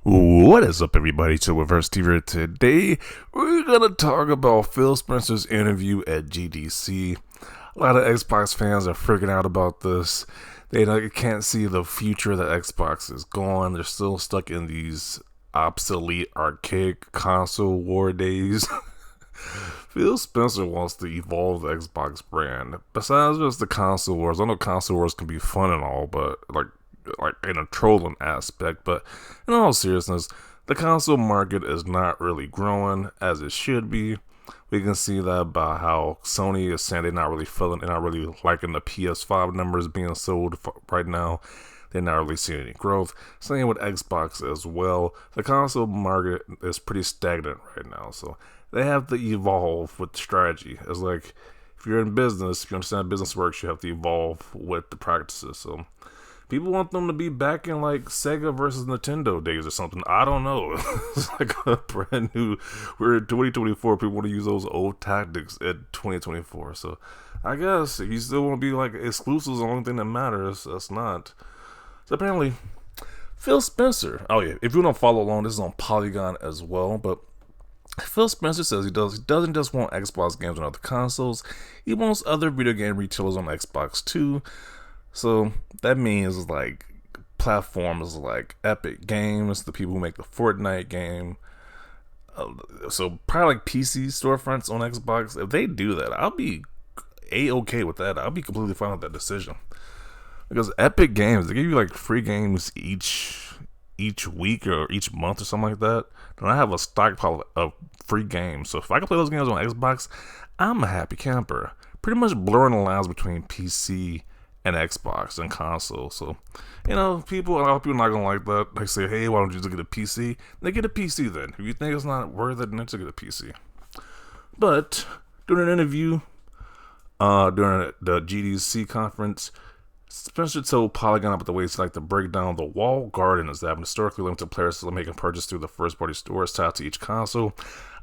What is up, everybody? To Reverse TV. Today, we're gonna talk about Phil Spencer's interview at GDC. A lot of Xbox fans are freaking out about this. They can't see the future that Xbox is going. They're still stuck in these obsolete, archaic console war days. Phil Spencer wants to evolve the Xbox brand. Besides just the console wars, I know console wars can be fun and all, but like in a trolling aspect, but in all seriousness, the console market is not really growing as it should be. We can see that by how Sony is saying they're not really liking the PS5 numbers being sold right now. They're not really seeing any growth. Same with Xbox as well. The console market is pretty stagnant right now, so they have to evolve with strategy. It's like if you're in business, if you understand how business works, you have to evolve with the practices. So people want them to be back in like Sega versus Nintendo days or something. I don't know. It's like a brand new. We're in 2024. People want to use those old tactics in 2024. So I guess if you still want to be like exclusives, the only thing that matters. That's not. So apparently, Phil Spencer. Oh yeah, if you don't follow along, this is on Polygon as well. But Phil Spencer says he doesn't just want Xbox games on other consoles. He wants other video game retailers on Xbox too. So that means like platforms like Epic Games, the people who make the Fortnite game. So probably like PC storefronts on Xbox. If they do that, I'll be a-okay with that. I'll be completely fine with that decision. Because Epic Games, they give you like free games each week or each month or something like that. Then I have a stockpile of free games. So if I can play those games on Xbox, I'm a happy camper. Pretty much blurring the lines between PC and Xbox and console. So, a lot of people are not gonna like that. They say, hey, why don't you just get a PC? They get a PC then. If you think it's not worth it, then just get a PC. But during an interview, during the GDC conference, Spencer told Polygon about the ways to like to break down the walled gardens that have historically limited players to making purchases through the first-party stores tied to each console.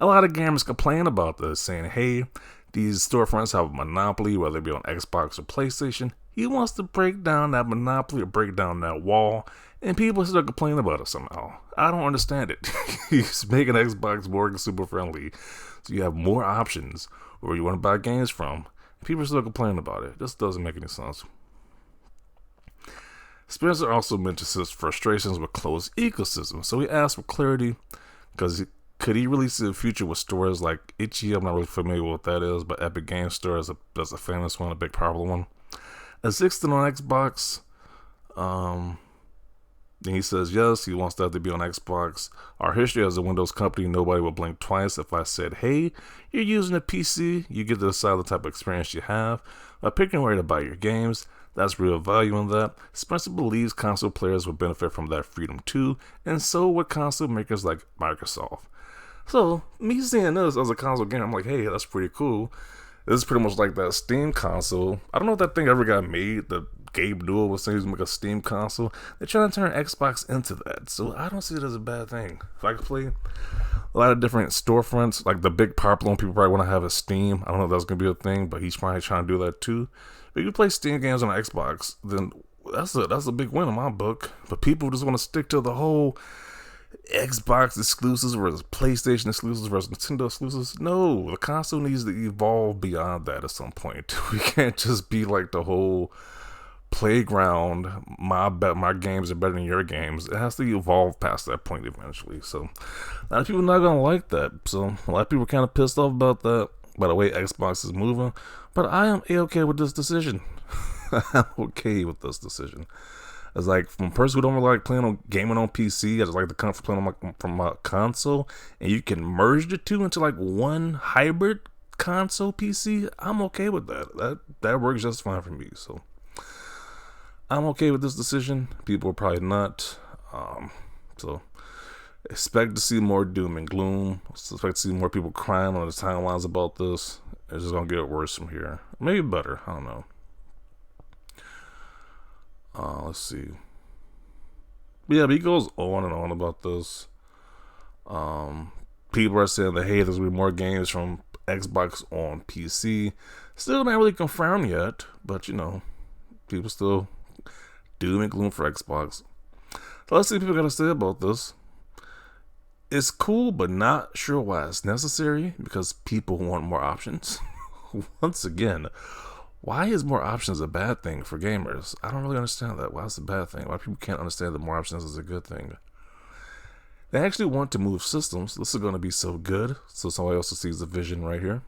A lot of gamers complain about this, saying, hey, these storefronts have a monopoly, whether it be on Xbox or PlayStation. He wants to break down that monopoly or break down that wall, and people still complain about it somehow. I don't understand it. He's making Xbox more consumer friendly, so you have more options where you want to buy games from. People still complain about it. This doesn't make any sense. Spencer also mentions his frustrations with closed ecosystems, so he asked for clarity because could he really see a future with stores like Itchy? I'm not really familiar with what that is, but Epic Games Store is a famous one, a big popular one. Existing on Xbox. Then he says yes, he wants that to be on Xbox. Our history as a Windows company, nobody would blink twice if I said, hey, you're using a PC, you get to decide the type of experience you have. By picking where to buy your games, that's real value in that. Spencer believes console players would benefit from that freedom too, and so would console makers like Microsoft. So, me seeing this as a console gamer, I'm like, hey, that's pretty cool. This is pretty much like that Steam console. I don't know if that thing ever got made. The Gabe Newell was saying he was going to make a Steam console. They're trying to turn Xbox into that. So I don't see it as a bad thing. If I could play a lot of different storefronts, like the big popular one people probably want to have a Steam. I don't know if that's going to be a thing, but he's probably trying to do that too. If you play Steam games on Xbox, then that's a big win in my book. But people just want to stick to the whole Xbox exclusives versus PlayStation exclusives versus Nintendo exclusives. No, the console needs to evolve beyond that at some point. We can't just be like the whole playground. My games are better than your games. It has to evolve past that point eventually. So a lot of people are not gonna like that. So a lot of people are kind of pissed off about that, by the way Xbox is moving. But I am okay with this decision. I'm okay with this decision. It's like, from a person who don't really like playing on gaming on PC, I just like the comfort playing from my console, and you can merge the two into like one hybrid console PC. I'm okay with that. That works just fine for me. So I'm okay with this decision. People are probably not. So expect to see more doom and gloom. Expect to see more people crying on the timelines about this. It's just gonna get worse from here. Maybe better. I don't know. Let's see. Yeah, but he goes on and on about this. People are saying that, hey, there's going to be more games from Xbox on PC. Still not really confirmed yet, but, people still doom and gloom for Xbox. So let's see what people got to say about this. It's cool, but not sure why it's necessary because people want more options. Once again, why is more options a bad thing for gamers? I don't really understand that. Why is it a bad thing? Why people can't understand that more options is a good thing? They actually want to move systems. This is going to be so good. So somebody else sees the vision right here.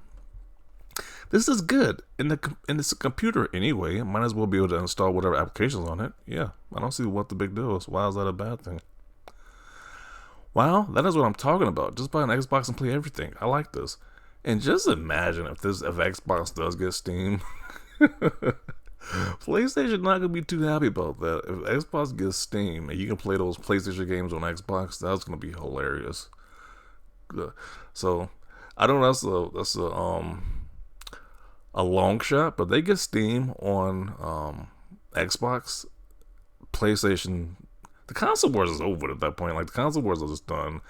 This is good. And it's a computer anyway. Might as well be able to install whatever applications on it. Yeah, I don't see what the big deal is. Why is that a bad thing? Wow, that is what I'm talking about. Just buy an Xbox and play everything. I like this. And just imagine if Xbox does get Steam. PlayStation not gonna be too happy about that. If Xbox gets Steam and you can play those PlayStation games on Xbox, that's gonna be hilarious. So I don't know, that's a long shot, but they get Steam on Xbox, PlayStation. The console wars is over at that point. Like, the console wars are just done.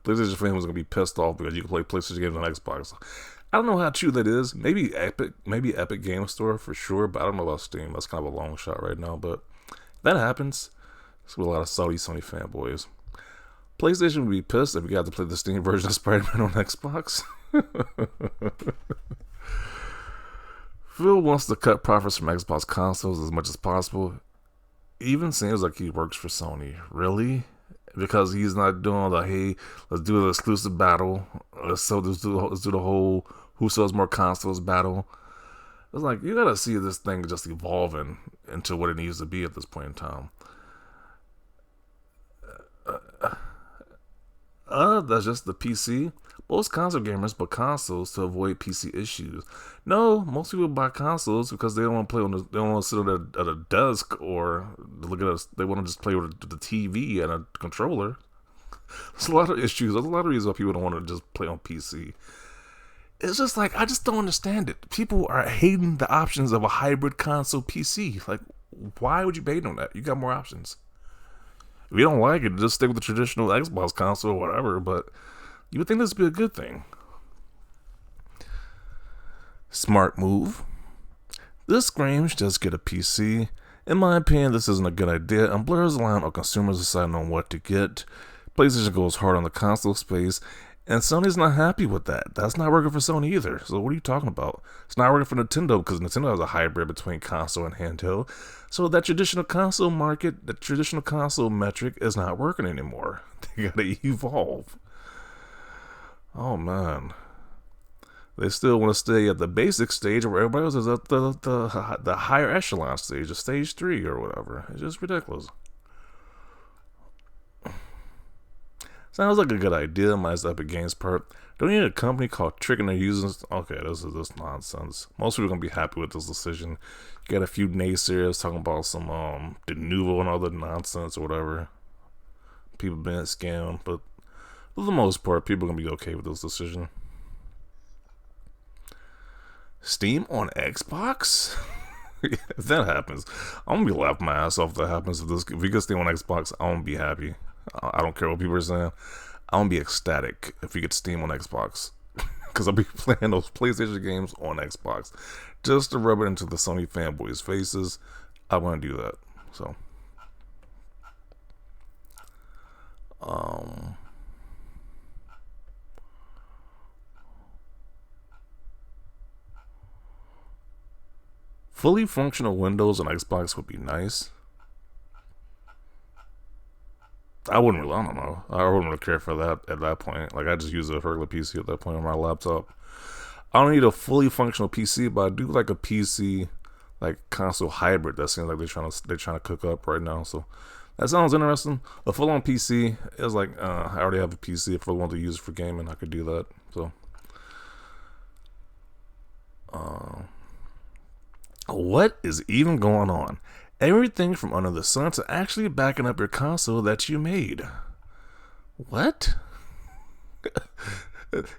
PlayStation fans are gonna be pissed off because you can play PlayStation games on Xbox. I don't know how true that is. Maybe Epic Game Store for sure, but I don't know about Steam. That's kind of a long shot right now. But if that happens, it's with a lot of Sony fanboys. PlayStation would be pissed if we got to play the Steam version of Spider-Man on Xbox. Phil wants to cut profits from Xbox consoles as much as possible. Even seems like he works for Sony. Really? Because he's not doing the, hey, let's do the exclusive battle. Let's do the whole who sells more consoles battle. It's like, you gotta see this thing just evolving into what it needs to be at this point in time. That's just the PC. Most console gamers buy consoles to avoid PC issues. No, most people buy consoles because they don't want to play they don't want to sit at a desk or look at us. They want to just play with the TV and a controller. There's a lot of issues. There's a lot of reasons why people don't want to just play on PC. It's just like, I just don't understand it. People are hating the options of a hybrid console PC. Like, why would you hate on that? You got more options. If you don't like it, just stick with the traditional Xbox console or whatever, but you would think this would be a good thing. Smart move. This screams just get a PC. In my opinion, this isn't a good idea and blurs the line on consumers deciding on what to get. PlayStation goes hard on the console space, and Sony's not happy with that. That's not working for Sony either. So what are you talking about? It's not working for Nintendo because Nintendo has a hybrid between console and handheld. So that traditional console market, that traditional console metric is not working anymore. They gotta evolve. Oh man. They still want to stay at the basic stage where everybody else is at the higher echelon stage, the stage 3 or whatever. It's just ridiculous. Sounds like a good idea, minus Epic Games part. Don't you need a company called tricking their users? Okay, this is nonsense. Most people are gonna be happy with this decision. You got a few naysayers talking about some de novo and other nonsense or whatever. People being scammed, but for the most part, people are gonna be okay with this decision. Steam on Xbox? If that happens, I'm gonna be laughing my ass off if that happens. If we get Steam on Xbox, I'm gonna be happy. I don't care what people are saying. I'm gonna be ecstatic if we get Steam on Xbox. Because I'll be playing those PlayStation games on Xbox. Just to rub it into the Sony fanboys' faces. I want to do that. So. Fully functional Windows on Xbox would be nice. I don't know. I wouldn't really care for that at that point. Like, I just use a regular PC at that point on my laptop. I don't need a fully functional PC, but I do like a PC, like console hybrid. That seems like they're trying to cook up right now. So that sounds interesting. A full-on PC is like, I already have a PC. If I want to use it for gaming, I could do that. So, what is even going on? Everything from under the sun to actually backing up your console that you made. What?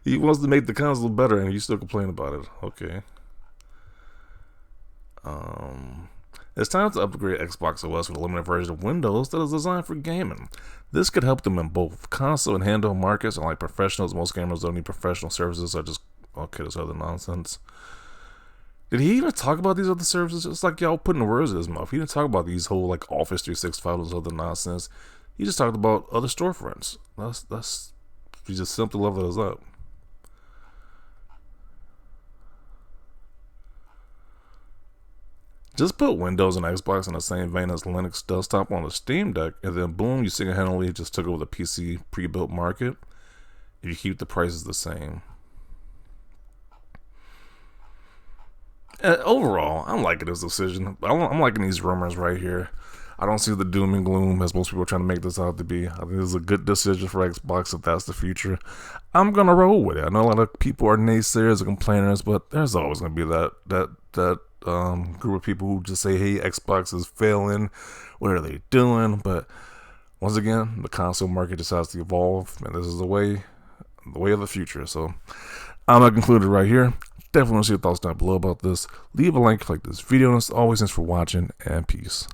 He wants to make the console better and you still complain about it. Okay. It's time to upgrade Xbox OS with a limited version of Windows that is designed for gaming. This could help them in both console and handheld markets. Unlike professionals, most gamers don't need professional services such as, okay, this other nonsense. Did he even talk about these other services? It's like y'all putting words in his mouth. He didn't talk about these whole like Office 365 and other nonsense. He just talked about other storefronts. That's You just simply level those up. Just put Windows and Xbox in the same vein as Linux desktop on the Steam Deck, and then boom, you single-handedly just took over the PC pre-built market if you keep the prices the same. And overall, I'm liking this decision. I'm liking these rumors right here. I don't see the doom and gloom as most people are trying to make this out to be. I think this is a good decision for Xbox if that's the future. I'm gonna roll with it. I know a lot of people are naysayers and complainers, but there's always gonna be that group of people who just say, "Hey, Xbox is failing. What are they doing?" But once again, the console market just has to evolve, and this is the way of the future. So I'm gonna conclude it right here. Definitely want to see your thoughts down below about this. Leave a like if you like this video, and as always, thanks for watching, and peace.